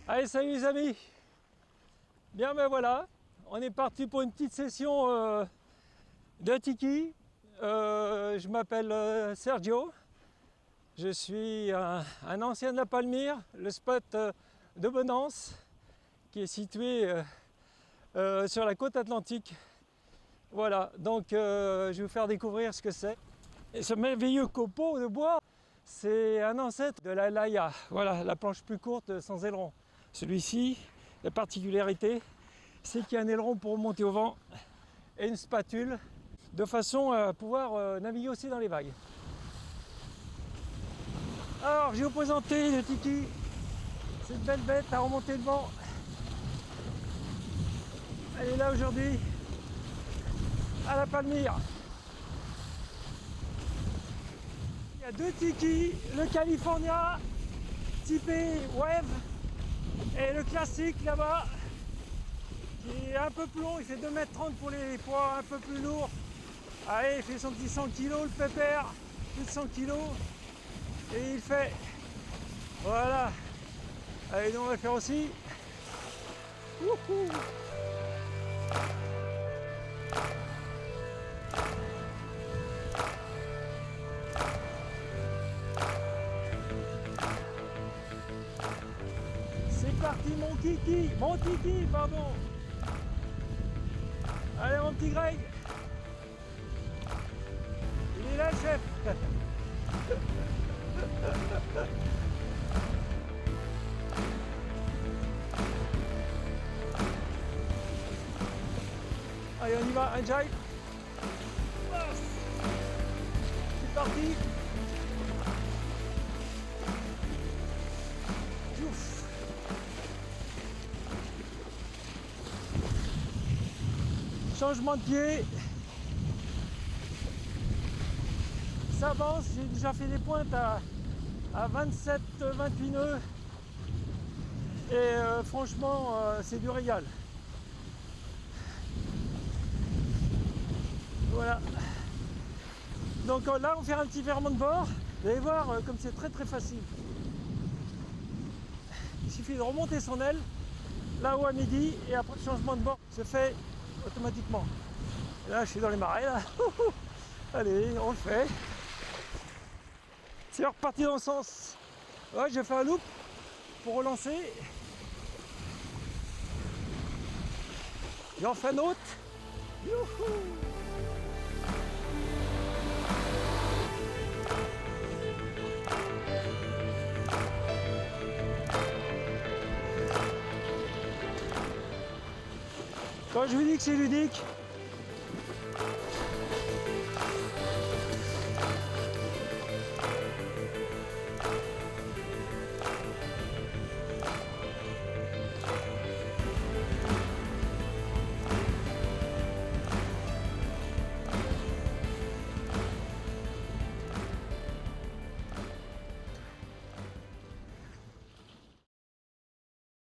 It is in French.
Allez, salut les amis. Bien ben voilà, on est parti pour une petite session de tiki. Je m'appelle Sergio. Je suis un ancien de la Palmyre, le spot de Benance, qui est situé sur la côte atlantique. Voilà, donc je vais vous faire découvrir ce que c'est. Et ce merveilleux copeau de bois, c'est un ancêtre de la Laïa. Voilà, la planche plus courte sans aileron. Celui-ci, la particularité, c'est qu'il y a un aileron pour monter au vent et une spatule, de façon à pouvoir naviguer aussi dans les vagues. Alors, je vais vous présenter le Tiki, cette belle bête à remonter le vent. Elle est là aujourd'hui, à la Palmyre. Il y a deux Tiki, le California, typé Wave, et le classique là-bas, qui est un peu plus long, il fait 2,30 m pour les poids un peu plus lourds. Allez, il fait son petit 100 kg le pépère, plus de 100 kg. Et il fait, voilà. Allez, nous on va le faire aussi. Wouhou. C'est parti mon kiki, pardon. Allez mon petit Greg. Il est là le chef. Allez, on y va, un jive. C'est parti. Ouf. Changement de pied. Ça avance, j'ai déjà fait des pointes à 27-28 nœuds. Et franchement, c'est du régal. Voilà. Donc là, on va faire un petit virement de bord. Vous allez voir comme c'est très très facile. Il suffit de remonter son aile là-haut à midi et après le changement de bord se fait automatiquement. Et là, je suis dans les marais là. Allez, on le fait. C'est reparti dans le sens. Ouais, j'ai fait un loop pour relancer. J'en fais un autre. Youhou! Quand je vous dis que c'est ludique,